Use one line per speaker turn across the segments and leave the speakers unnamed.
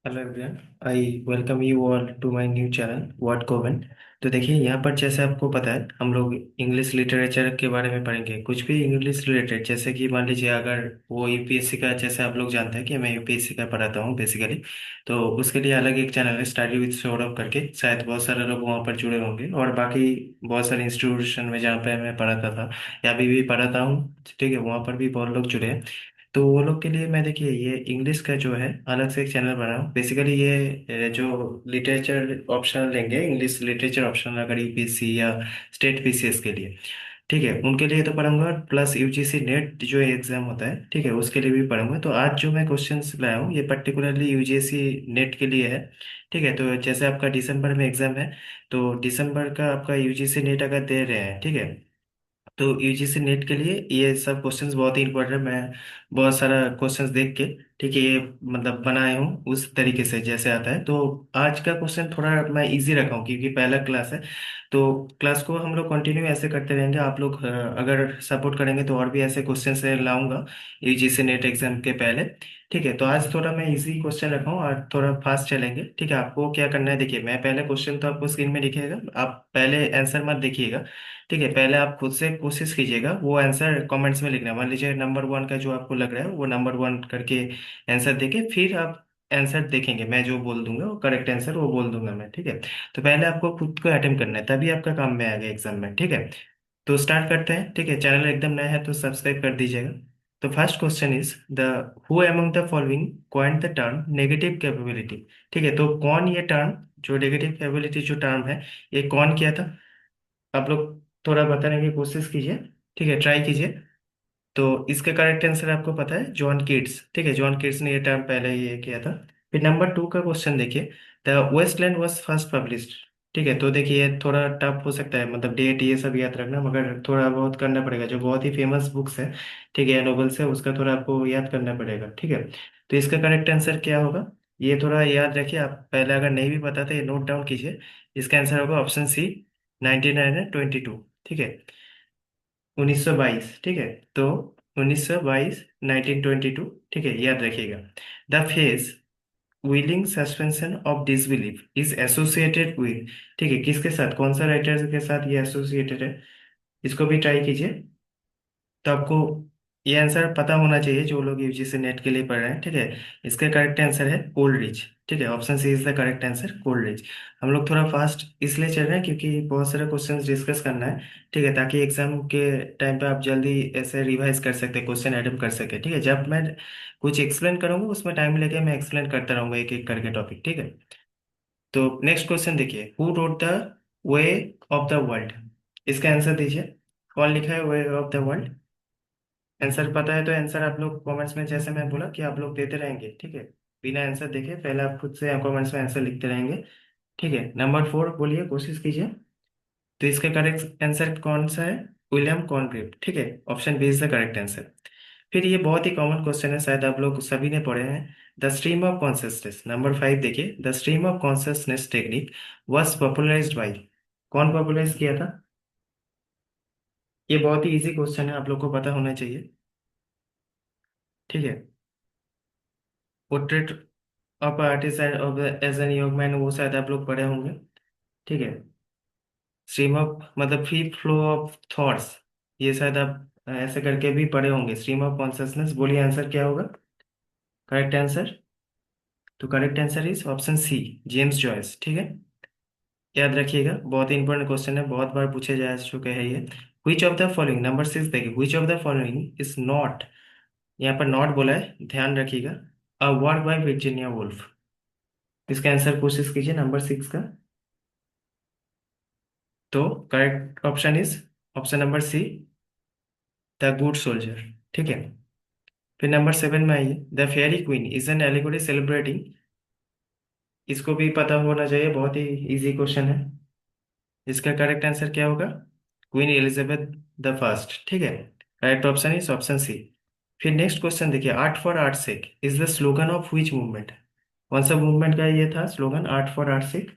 Hello everyone, I welcome you all to my new channel word coven. तो देखिए, यहाँ पर जैसे आपको पता है हम लोग इंग्लिश लिटरेचर के बारे में पढ़ेंगे। कुछ भी इंग्लिश रिलेटेड, जैसे कि मान लीजिए अगर वो यूपीएससी का, जैसे आप लोग जानते हैं कि मैं यूपीएससी का पढ़ाता हूँ बेसिकली। तो उसके लिए अलग एक चैनल है, स्टडी विद सौरभ करके। शायद बहुत सारे लोग वहाँ पर जुड़े होंगे, और बाकी बहुत सारे इंस्टीट्यूशन में जहाँ पे मैं पढ़ाता था या अभी भी पढ़ाता हूँ, ठीक है, वहाँ पर भी बहुत लोग जुड़े हैं। तो वो लोग के लिए मैं, देखिए, ये इंग्लिश का जो है अलग से एक चैनल बना हूँ बेसिकली। ये जो लिटरेचर ऑप्शनल लेंगे, इंग्लिश लिटरेचर ऑप्शनल, अगर यूपीएससी या स्टेट पीसीएस के लिए, ठीक है, उनके लिए तो पढ़ूंगा। प्लस यूजीसी नेट जो एग्जाम होता है, ठीक है, उसके लिए भी पढ़ूंगा। तो आज जो मैं क्वेश्चंस लाया हूँ ये पर्टिकुलरली यूजीसी नेट के लिए है। ठीक है, तो जैसे आपका दिसंबर में एग्जाम है, तो दिसंबर का आपका यूजीसी नेट अगर दे रहे हैं, ठीक है, तो यूजीसी नेट के लिए ये सब क्वेश्चंस बहुत ही इंपॉर्टेंट है। मैं बहुत सारा क्वेश्चंस देख के, ठीक है, ये मतलब बनाए हूँ उस तरीके से जैसे आता है। तो आज का क्वेश्चन थोड़ा मैं इजी रखा हूँ क्योंकि पहला क्लास है। तो क्लास को हम लोग कंटिन्यू ऐसे करते रहेंगे। आप लोग अगर सपोर्ट करेंगे तो और भी ऐसे क्वेश्चन से लाऊंगा यूजीसी नेट एग्जाम के पहले। ठीक है, तो आज थोड़ा मैं इजी क्वेश्चन रखा हूँ और थोड़ा फास्ट चलेंगे। ठीक है, आपको क्या करना है, देखिए, मैं पहले क्वेश्चन तो आपको स्क्रीन में दिखेगा, आप पहले आंसर मत देखिएगा। ठीक है, पहले आप खुद से कोशिश कीजिएगा वो आंसर कमेंट्स में लिखना। मान लीजिए नंबर वन का जो आपको लग रहा है वो नंबर वन करके आंसर देके फिर आप आंसर देखेंगे। मैं जो बोल दूंगा वो करेक्ट आंसर वो बोल दूंगा मैं। ठीक है, तो पहले आपको खुद को अटेम्प्ट करना है, तभी आपका काम में आएगा एग्जाम में। ठीक है, तो स्टार्ट करते हैं। ठीक है, चैनल एकदम नया है तो सब्सक्राइब कर दीजिएगा। तो first question is the who among the following coined the term negative capability. ठीक है, तो कौन ये टर्म, जो नेगेटिव कैपेबिलिटी जो टर्म है, ये कौन किया था? आप लोग थोड़ा बताने की कोशिश कीजिए। ठीक है, ट्राई कीजिए। तो इसका करेक्ट आंसर आपको पता है, जॉन किट्स। ठीक है, जॉन किट्स ने ये टर्म पहले ये किया था। फिर नंबर टू का क्वेश्चन देखिए, the Waste Land was first published. ठीक है, तो देखिए ये थोड़ा टफ हो सकता है, मतलब डेट ये सब याद रखना, मगर थोड़ा बहुत करना पड़ेगा। जो बहुत ही फेमस बुक्स है, ठीक है, नोवेल्स है, उसका थोड़ा आपको याद करना पड़ेगा। ठीक है, तो इसका करेक्ट आंसर क्या होगा, ये थोड़ा याद रखिए। आप पहले अगर नहीं भी पता था ये नोट डाउन कीजिए। इसका आंसर होगा ऑप्शन सी, 1922। ठीक है, 1922। ठीक है, तो 1922, 1922। ठीक है, याद रखिएगा। The phase willing suspension of disbelief is associated with. ठीक है, किसके साथ, कौन सा राइटर के साथ ये एसोसिएटेड है? इसको भी ट्राई कीजिए। तो आपको ये आंसर पता होना चाहिए जो लोग यूजीसी नेट के लिए पढ़ रहे हैं। ठीक है, इसका करेक्ट आंसर है कोलरिज। ठीक है, option C is the correct answer, Coleridge. हम लोग थोड़ा फास्ट इसलिए चल रहे हैं क्योंकि बहुत सारे क्वेश्चंस डिस्कस करना है। ठीक है, ताकि एग्जाम के टाइम पे आप जल्दी ऐसे रिवाइज कर सकते, क्वेश्चन अटेम्प्ट कर सके। ठीक है, जब मैं कुछ एक्सप्लेन करूंगा उसमें टाइम लेके मैं एक्सप्लेन करता रहूंगा एक एक करके टॉपिक। ठीक है, तो नेक्स्ट क्वेश्चन देखिए, who wrote the way of the world. इसका आंसर दीजिए, कौन लिखा है way of the world? Answer पता है तो आंसर आप लोग कमेंट्स में, जैसे मैं बोला कि आप लोग देते रहेंगे। ठीक है, बिना आंसर देखे पहले आप खुद से कमेंट्स में आंसर लिखते रहेंगे। ठीक है, नंबर फोर बोलिए, कोशिश कीजिए। तो इसका करेक्ट आंसर कौन सा है? William Congreve. ठीक है, option B is the correct answer. फिर ये बहुत ही कॉमन क्वेश्चन है, शायद आप लोग सभी ने पढ़े हैं। The stream of consciousness, number five देखिए, the stream of consciousness technique was popularised by. कौन पॉपुलराइज किया था? ये बहुत ही इजी क्वेश्चन है, आप लोग को पता होना चाहिए। ठीक है, portrait of artist as an young man, वो शायद आप लोग पढ़े होंगे। ठीक है, स्ट्रीम ऑफ मतलब फ्री फ्लो ऑफ थॉट्स, ये शायद आप ऐसे करके भी पढ़े होंगे। स्ट्रीम ऑफ कॉन्शियसनेस, बोलिए आंसर क्या होगा, करेक्ट आंसर? तो correct answer is option C, James Joyce. ठीक है, याद रखिएगा, बहुत ही इंपॉर्टेंट क्वेश्चन है, बहुत बार पूछे जा चुके हैं ये। Which of the following, number six देखिए, which of the following is not, यहाँ पर नॉट बोला है, ध्यान रखिएगा, a work by Virginia Woolf. इसका आंसर कोशिश कीजिए नंबर सिक्स का। तो correct option is option number C, the Good Soldier. ठीक है, फिर नंबर सेवन में आइए, the Faerie Queene is an allegory celebrating. इसको भी पता होना चाहिए, बहुत ही इजी क्वेश्चन है। इसका करेक्ट आंसर क्या होगा? Queen Elizabeth the first. ठीक है, correct option is option C. फिर नेक्स्ट क्वेश्चन देखिए, art for art sake is the slogan of which movement. कौन सा मूवमेंट का ये था slogan, art for art sake?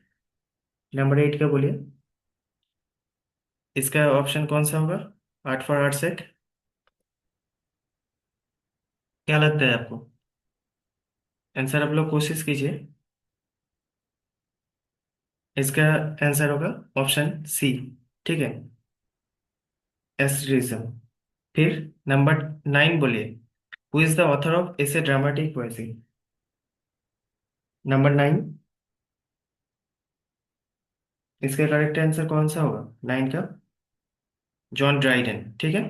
Number eight का बोलिए, इसका ऑप्शन कौन सा होगा, आर्ट फॉर आर्ट सेक? क्या लगता है आपको? आंसर आप लोग कोशिश कीजिए। इसका आंसर होगा ऑप्शन सी। ठीक है, एस्ट्रिज्म। फिर नंबर 9 बोलिए, who is the author of ऐसे ड्रामेटिक पोएसी। नंबर 9, इसका करेक्ट आंसर कौन सा होगा 9 का? John Dryden. ठीक है,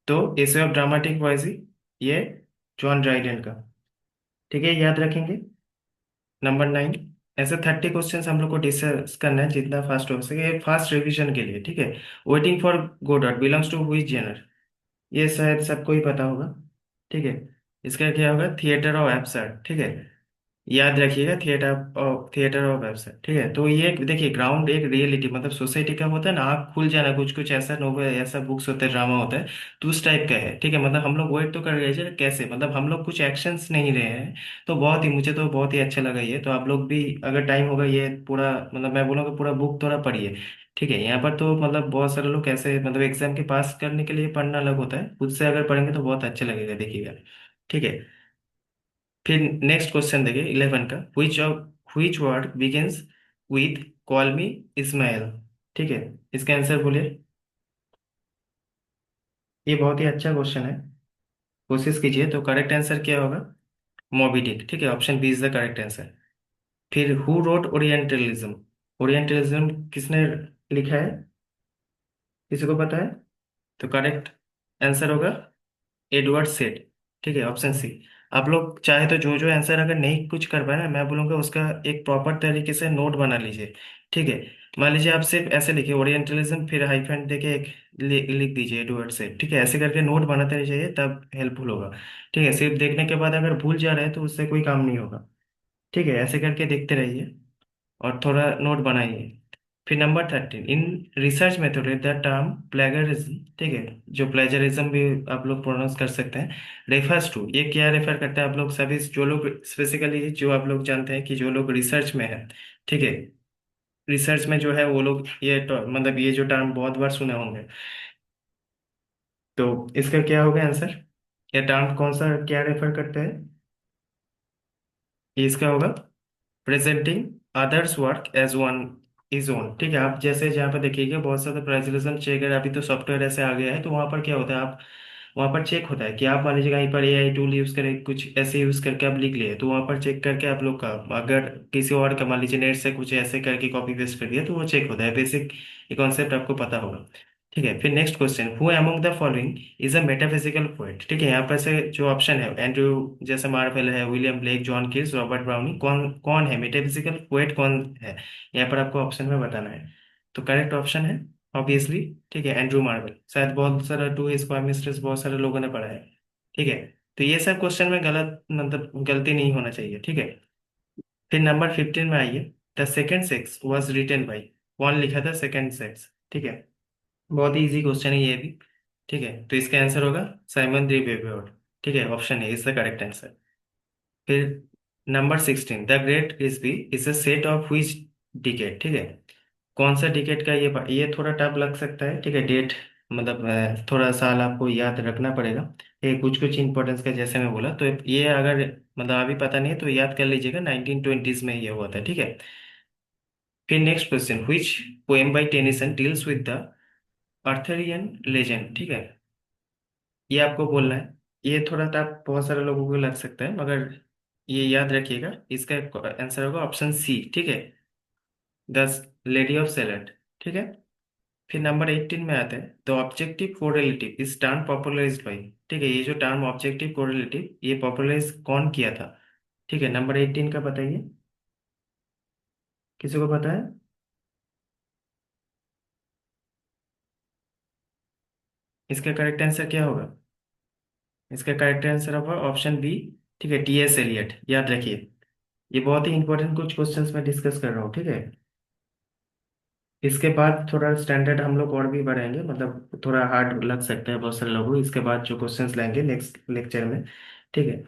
तो एसे ऑफ ड्रामेटिक पोएसी ये जॉन ड्राइडन का। ठीक है, याद रखेंगे। नंबर 9। ऐसे 30 क्वेश्चंस हम लोग को डिस्कस करना है, जितना फास्ट हो सके, फास्ट रिवीजन के लिए। ठीक है, वेटिंग फॉर गोडॉट बिलोंग्स टू हुई जेनर, ये शायद सबको ही पता होगा। ठीक है, इसका क्या होगा? Theatre of absurd. ठीक है, याद रखिएगा, थिएटर ऑफ एब्सर्ड। ठीक है, तो ये देखिए, ग्राउंड एक रियलिटी मतलब सोसाइटी का होता है ना, आँख खुल जाना, कुछ कुछ ऐसा नोवेल, ऐसा बुक्स होते हैं, ड्रामा होता है, तो उस टाइप का है। ठीक है, मतलब हम लोग वेट तो कर रहे हैं कैसे, मतलब हम लोग कुछ एक्शंस नहीं रहे हैं। तो बहुत ही, मुझे तो बहुत ही अच्छा लगा ये। तो आप लोग भी अगर टाइम होगा ये पूरा, मतलब मैं बोलूँगा पूरा बुक थोड़ा पढ़िए। ठीक है, यहाँ पर तो मतलब बहुत सारे लोग कैसे, मतलब एग्जाम के पास करने के लिए पढ़ना अलग होता है, खुद से अगर पढ़ेंगे तो बहुत अच्छा लगेगा, देखिएगा। ठीक है, फिर नेक्स्ट क्वेश्चन देखिए 11 का, which word begins with call me Ishmael. ठीक है, इसका आंसर बोलिए। ये बहुत ही अच्छा क्वेश्चन है, कोशिश कीजिए। तो करेक्ट आंसर क्या होगा? Moby Dick. ठीक है, option B is the correct answer. फिर हु रोट ओरिएंटलिज्म, ओरिएंटलिज्म किसने लिखा है, किसी को पता है? तो करेक्ट आंसर होगा एडवर्ड सेड। ठीक है, ऑप्शन सी। आप लोग चाहे तो जो जो आंसर अगर नहीं कुछ कर पाए ना, मैं बोलूंगा उसका एक प्रॉपर तरीके से नोट बना लीजिए। ठीक है, मान लीजिए आप सिर्फ ऐसे लिखिए ओरिएंटलिज्म, फिर हाइफन देके एक लिख दीजिए एडवर्ड सेड। ठीक है, ऐसे करके नोट बनाते रह जाइए, तब हेल्पफुल होगा। ठीक है, सिर्फ देखने के बाद अगर भूल जा रहे हैं तो उससे कोई काम नहीं होगा। ठीक है, ऐसे करके देखते रहिए और थोड़ा नोट बनाइए। फिर number 13, in research method the term plagiarism. ठीक है, जो प्लेजरिज्म भी आप लोग प्रोनाउंस कर सकते हैं, रेफर्स टू, ये क्या रेफर करता है? आप लोग सभी जो लोग स्पेसिकली, जो आप लोग जानते हैं कि जो लोग रिसर्च में है। ठीक है, रिसर्च में जो है वो लोग ये मतलब ये जो टर्म बहुत बार सुने होंगे। तो इसका क्या होगा आंसर? ये टर्म कौन सा, क्या रेफर करते हैं? ये इसका होगा presenting others work as one is own. ठीक है, आप जैसे जहाँ पर देखिएगा बहुत सारे प्रेजलिज्म चेक, अभी तो सॉफ्टवेयर ऐसे आ गया है, तो वहाँ पर क्या होता है, आप वहाँ पर चेक होता है कि आप मान लीजिए कहीं पर एआई टूल यूज करें, कुछ ऐसे यूज करके आप लिख लिए, तो वहाँ पर चेक करके आप लोग का, अगर किसी और का मान लीजिए नेट से कुछ ऐसे करके कॉपी पेस्ट कर दिया, तो वो चेक होता है। बेसिक ये कॉन्सेप्ट आपको पता होगा। ठीक है, फिर next question, who among the following is a metaphysical poet. ठीक है, यहाँ पर से जो ऑप्शन है, एंड्रयू जैसे मार्वेल है, William Blake, John Keats, Robert browning, कौन कौन है मेटाफिजिकल पोएट, कौन है? यहाँ पर आपको ऑप्शन में बताना है। तो करेक्ट ऑप्शन है ऑब्वियसली, ठीक है, एंड्रू मार्वेल। शायद बहुत सारा टू इज मिस्ट्रेस बहुत सारे लोगों ने पढ़ा है। ठीक है, तो ये सब क्वेश्चन में गलत, मतलब गलती नहीं होना चाहिए। ठीक है, फिर नंबर 15 में आइए, the second sex was written by, कौन लिखा था सेकेंड सेक्स? ठीक है, बहुत ही इजी क्वेश्चन है ये भी। ठीक है, तो इसका आंसर होगा साइमन दी बेबियोड। ठीक है, ऑप्शन है इज द करेक्ट आंसर। फिर number 16, the Great Gatsby is a set of which decade. ठीक है, कौन सा डिकेड का ये थोड़ा टफ लग सकता है। ठीक है, डेट मतलब थोड़ा साल आपको याद रखना पड़ेगा। ये कुछ कुछ इंपॉर्टेंस का जैसे मैं बोला, तो ये अगर मतलब अभी पता नहीं है तो याद कर लीजिएगा, 1920s में ये हुआ था। ठीक है, फिर next question, which poem by Tennyson deals with the Arthurian legend. ठीक है, ये आपको बोलना है। ये थोड़ा टफ बहुत सारे लोगों को लग सकता है, मगर ये याद रखिएगा, इसका आंसर होगा ऑप्शन सी। ठीक है, द लेडी ऑफ सैलेड। ठीक है, फिर नंबर 18 में आता है, the objective correlative is term popularised by. ठीक है, ये जो टर्म ऑब्जेक्टिव कोरिलेटिव ये पॉपुलराइज कौन किया था? ठीक है, नंबर 18 का बताइए, किसी को पता है? इसका करेक्ट आंसर क्या होगा? इसका करेक्ट आंसर होगा ऑप्शन बी। ठीक है, टीएस एलियट, याद रखिए। ये बहुत ही इंपॉर्टेंट कुछ क्वेश्चंस मैं डिस्कस कर रहा हूँ। ठीक है, इसके बाद थोड़ा स्टैंडर्ड हम लोग और भी बढ़ाएंगे, मतलब थोड़ा हार्ड लग सकता है बहुत सारे लोगों को, इसके बाद जो क्वेश्चंस लेंगे नेक्स्ट लेक्चर में। ठीक है,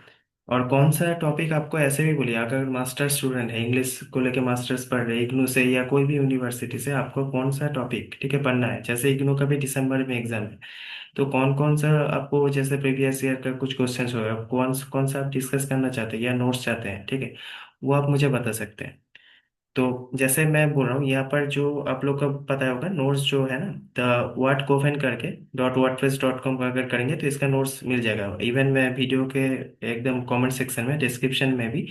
और कौन सा टॉपिक आपको ऐसे भी बोलिए, अगर मास्टर स्टूडेंट है, इंग्लिश को लेके मास्टर्स पढ़ रहे हैं इग्नू से या कोई भी यूनिवर्सिटी से, आपको कौन सा टॉपिक ठीक है पढ़ना है, जैसे इग्नू का भी दिसंबर में एग्जाम है, तो कौन कौन सा आपको, जैसे प्रीवियस ईयर का कुछ क्वेश्चंस होगा, कौन कौन सा आप डिस्कस करना चाहते हैं या नोट्स चाहते हैं, ठीक है, वो आप मुझे बता सकते हैं। तो जैसे मैं बोल रहा हूँ यहाँ पर, जो आप लोग को पता होगा नोट्स जो है ना, द वाट कोफन करके .wordpress.com पर अगर करेंगे तो इसका नोट्स मिल जाएगा। इवन मैं वीडियो के एकदम कमेंट सेक्शन में, डिस्क्रिप्शन में भी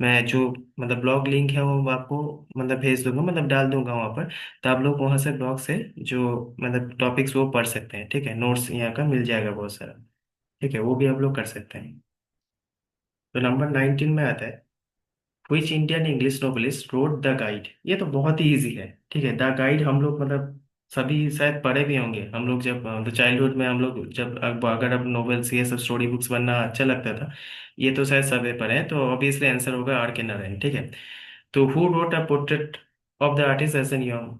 मैं जो मतलब ब्लॉग लिंक है वो आपको मतलब भेज दूंगा, मतलब डाल दूंगा वहाँ पर। तो आप लोग वहाँ से ब्लॉग से जो मतलब टॉपिक्स वो पढ़ सकते हैं, ठीक है, नोट्स यहाँ का मिल जाएगा बहुत सारा, ठीक है, वो भी आप लोग कर सकते हैं। तो नंबर 19 में आता है, which Indian English novelist road the guide. ये तो बहुत ही इजी है, ठीक है, द गाइड हम लोग मतलब सभी शायद पढ़े भी होंगे, हम लोग जब तो चाइल्डहुड में हम लोग जब अगर अब नॉवेल्स ये सब स्टोरी बुक्स पढ़ना अच्छा लगता था, ये तो शायद सभी पढ़े हैं, तो ऑब्वियसली आंसर होगा आर के नारायण, ठीक है। तो who wrote a portrait of the artist as an young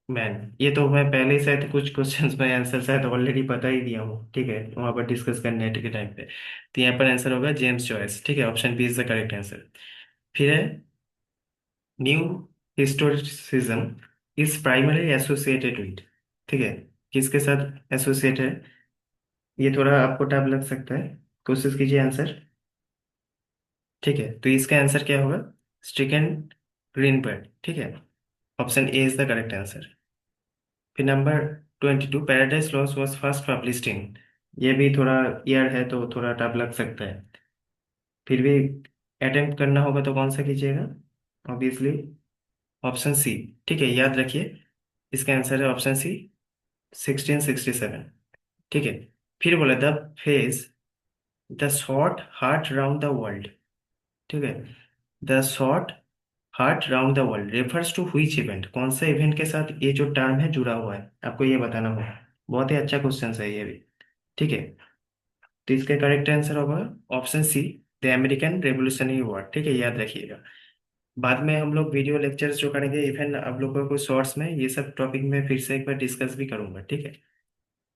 man, ये तो मैं पहले ही शायद कुछ क्वेश्चंस में आंसर शायद ऑलरेडी बता ही दिया हूँ, ठीक है, वहां पर डिस्कस करने के टाइम पे। तो यहाँ पर आंसर होगा जेम्स जॉयस, ठीक है, option B is the correct answer. फिर है, new historicism is primary associated with, ठीक है, किसके साथ एसोसिएट है, ये थोड़ा आपको टफ लग सकता है, कोशिश कीजिए आंसर, ठीक है, तो इसका आंसर क्या होगा, स्टिकन ग्रीनबर्ग, ठीक है, option A is the correct answer. फिर number 22, Paradise Lost was first published in, ये भी थोड़ा ईयर है तो थोड़ा टफ लग सकता है, फिर भी अटेम्प्ट करना होगा तो कौन सा कीजिएगा, ऑब्वियसली ऑप्शन सी, ठीक है, याद रखिए, इसका आंसर है ऑप्शन सी, 1667, ठीक है। फिर बोला the phrase the shot heard round the world, ठीक है, the shot heard round the world refers to which event, कौन सा इवेंट के साथ ये जो टर्म है जुड़ा हुआ है, आपको ये बताना होगा। बहुत ही अच्छा क्वेश्चन है ये भी, ठीक है। तो इसका करेक्ट आंसर होगा option C, the American Revolutionary War, ठीक है, याद रखिएगा। बाद में हम लोग वीडियो लेक्चर्स जो करेंगे, इवन आप लोगों को शॉर्ट्स में ये सब टॉपिक में फिर से एक बार डिस्कस भी करूंगा, ठीक है।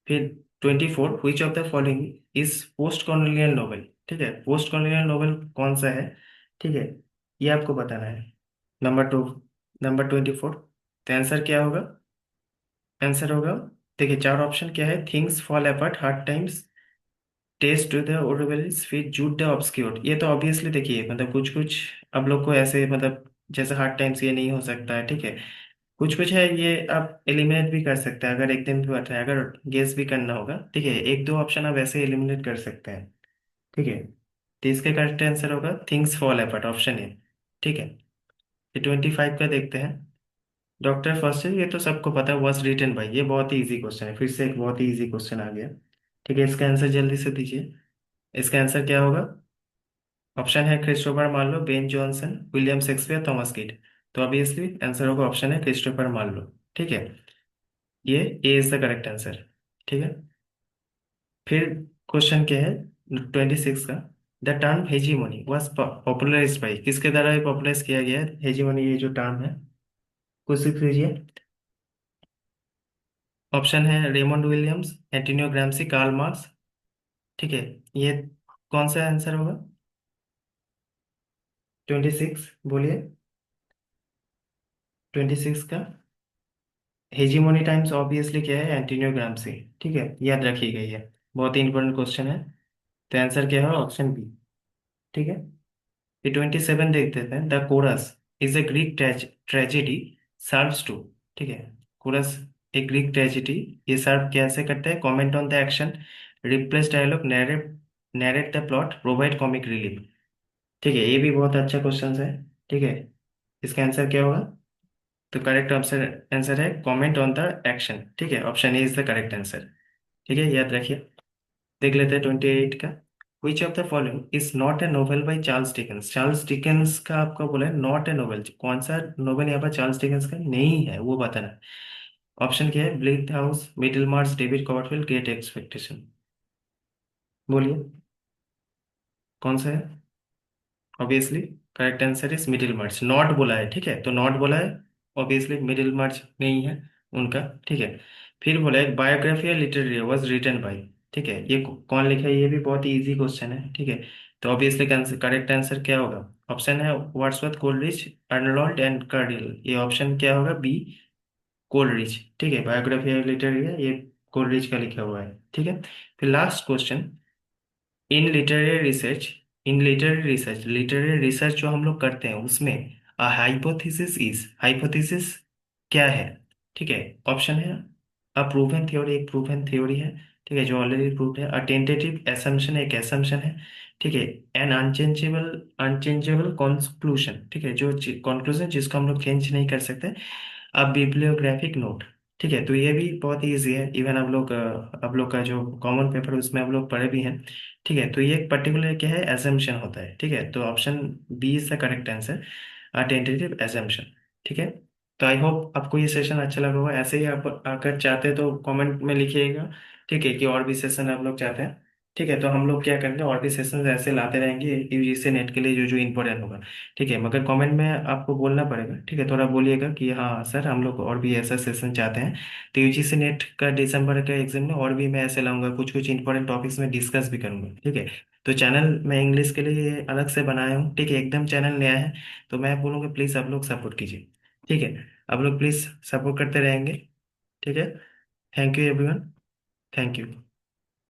फिर 24, विच of the following is post colonial novel, ठीक है, पोस्ट कॉलोनियल नोवेल कौन सा है, ठीक है, ये आपको बताना है। नंबर 2, नंबर 24, तो आंसर क्या होगा, आंसर होगा, देखिए चार ऑप्शन क्या है, Things Fall Apart, Hard Times, test to the oracles, फिर जूट द ऑब्सक्योर। ये तो ऑब्वियसली देखिए मतलब कुछ कुछ आप लोग को ऐसे मतलब जैसे हार्ड टाइम्स ये नहीं हो सकता है, ठीक है, कुछ कुछ है ये आप एलिमिनेट भी कर सकते हैं, अगर एकदम भी आता है, अगर गेस भी करना होगा, ठीक है, एक दो ऑप्शन आप ऐसे एलिमिनेट कर सकते हैं, ठीक है। तो इसका करेक्ट आंसर होगा things Fall apart, option A, ठीक है। फिर 25 का देखते हैं, डॉक्टर फर्स्ट, ये तो सबको पता है, वॉज रिटन बाई, ये बहुत ही इजी क्वेश्चन है, फिर से एक बहुत ही इजी क्वेश्चन आ गया, ठीक है, इसका आंसर जल्दी से दीजिए। इसका आंसर क्या होगा, ऑप्शन है Christopher Marlowe, Ben Jonson, William Shakespeare, Thomas Kyd. तो ऑब्वियसली आंसर होगा ऑप्शन है क्रिस्टोफर मार्लो, ठीक है, ये A is the correct answer, ठीक है। फिर क्वेश्चन क्या है 26 का, the term hegemony was popularised by, किसके द्वारा पॉपुलराइज किया गया है हेजीमोनी, ये जो टर्म है, कोशिश कीजिए। ऑप्शन है Raymond Williams, Antonio Gramsci, Karl Marx, ठीक है, ये कौन सा आंसर होगा, 26 बोलिए, 26 का हेजीमोनी टाइम्स ऑब्वियसली क्या है, एंटोनियो ग्राम्सी, ठीक है, याद रखिएगा ये बहुत ही इंपॉर्टेंट क्वेश्चन है। तो आंसर क्या है, ऑप्शन बी, ठीक है। ये 27 देख देते हैं, the chorus is a Greek tragedy serves to, ठीक है, कोरस एक ग्रीक ट्रेजेडी, ये सर्व कैसे करता है, comment on the action, replace dialog, narrate narrate the plot, provide comic relief, ठीक है, ये भी बहुत अच्छा क्वेश्चन है, ठीक है। इसका आंसर क्या होगा, तो करेक्ट आंसर आंसर है कमेंट ऑन द एक्शन, ठीक है, option A is the correct answer, ठीक है, याद रखिए। देख लेते हैं 28 का, विच of the following is not a novel by Charles Dickens, Charles Dickens का आपका बोला है नॉट ए नोवेल, कौन सा नोवेल यहाँ पर चार्ल्स डिकेंस का नहीं है वो बताना है। ऑप्शन क्या है, ब्लीथ हाउस, मिडिल मार्च, डेविड कॉपरफील्ड, ग्रेट एक्सपेक्टेशन, बोलिए कौन सा है। Obviously correct answer is middle March, not बोला है, ठीक है, तो नॉट बोला है, ऑब्वियसली मिडिल मार्च नहीं है उनका, ठीक है। फिर बोला है Biographia Literaria was written by, ठीक है, ये कौन लिखा है, ये भी बहुत ही इजी क्वेश्चन है, ठीक है, तो ऑब्वियसली करेक्ट आंसर क्या होगा? ऑप्शन है Wordsworth, Coleridge, Arnold and Cardell. ये ऑप्शन क्या होगा? B, Coleridge. ठीक है, बायोग्राफी लिटरेरी है ये, कोलरिज का लिखा हुआ है। ठीक है, फिर लास्ट क्वेश्चन। इन लिटरेरी रिसर्च, इन लिटरेरी रिसर्च, लिटरेरी रिसर्च जो हम लोग करते हैं उसमें हाइपोथेसिस इज, हाइपोथेसिस क्या है? ठीक है, ऑप्शन है अ प्रूवन थ्योरी, एक प्रूवन थ्योरी है। ठीक है, जो ऑलरेडी प्रूव है। अ टेंटेटिव एसम्पशन, एक एसम्पशन है। ठीक है, एन अनचेंजेबल, अनचेंजेबल कंक्लूजन। ठीक है, जो कंक्लूजन जिसको हम लोग चेंज नहीं कर सकते। अब बिब्लियोग्राफिक नोट। ठीक है, तो ये भी बहुत ही ईजी है, इवन आप लोग का जो कॉमन पेपर उसमें हम लोग पढ़े भी हैं। ठीक है, तो ये एक पर्टिकुलर क्या है, एजम्पशन होता है। ठीक है, तो option B is the correct answer, tentative assumption. ठीक है, तो आई होप आपको ये सेशन अच्छा लगा होगा। ऐसे ही आप अगर चाहते तो कमेंट में लिखिएगा। ठीक है, कि और भी सेशन आप लोग चाहते हैं। ठीक है, तो हम लोग क्या करेंगे, और भी सेशन ऐसे लाते रहेंगे यूजीसी नेट के लिए, जो जो इम्पोर्टेंट होगा। ठीक है, मगर कमेंट में आपको बोलना पड़ेगा। ठीक है, थोड़ा बोलिएगा कि हाँ सर, हम लोग और भी ऐसा सेशन चाहते हैं। तो यूजीसी नेट का दिसंबर के एग्जाम में और भी मैं ऐसे लाऊंगा, कुछ कुछ इंपॉर्टेंट टॉपिक्स में डिस्कस भी करूंगा। ठीक है, तो चैनल मैं इंग्लिश के लिए अलग से बनाया हूँ। ठीक है, एकदम चैनल नया है। तो मैं बोलूँगा प्लीज़ आप लोग सपोर्ट कीजिए। ठीक है, आप लोग प्लीज़ सपोर्ट करते रहेंगे। ठीक है, thank you everyone, thank you.